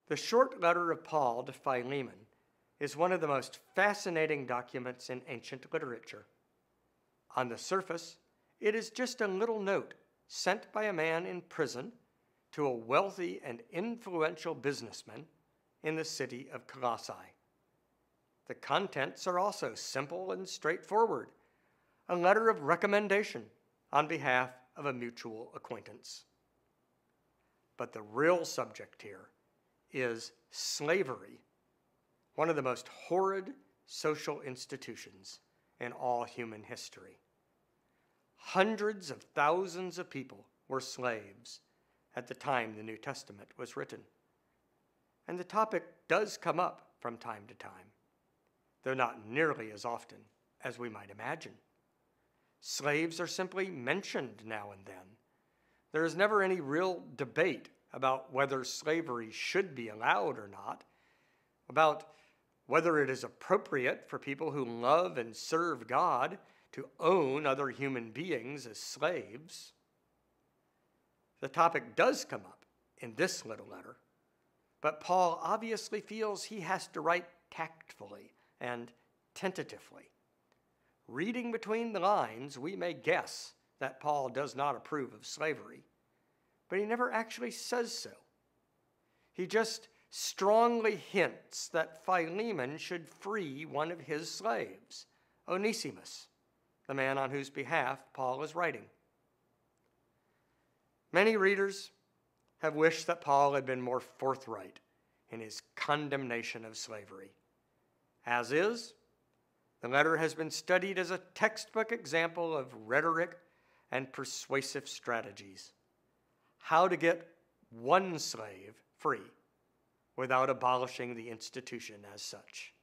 The short letter of Paul to Philemon is one of the most fascinating documents in ancient literature. On the surface, it is just a little note sent by a man in prison to a wealthy and influential businessman in the city of Colossae. The contents are also simple and straightforward, a letter of recommendation on behalf of a mutual acquaintance. But the real subject here is slavery, one of the most horrid social institutions in all human history. Hundreds of thousands of people were slaves at the time the New Testament was written. And the topic does come up from time to time, though not nearly as often as we might imagine. Slaves are simply mentioned now and then. There is never any real debate about whether slavery should be allowed or not, about whether it is appropriate for people who love and serve God to own other human beings as slaves. The topic does come up in this little letter, but Paul obviously feels he has to write tactfully and tentatively. Reading between the lines, we may guess that Paul does not approve of slavery, but he never actually says so. He just strongly hints that Philemon should free one of his slaves, Onesimus, the man on whose behalf Paul is writing. Many readers have wished that Paul had been more forthright in his condemnation of slavery. As is, the letter has been studied as a textbook example of rhetoric and persuasive strategies. How to get one slave free without abolishing the institution as such.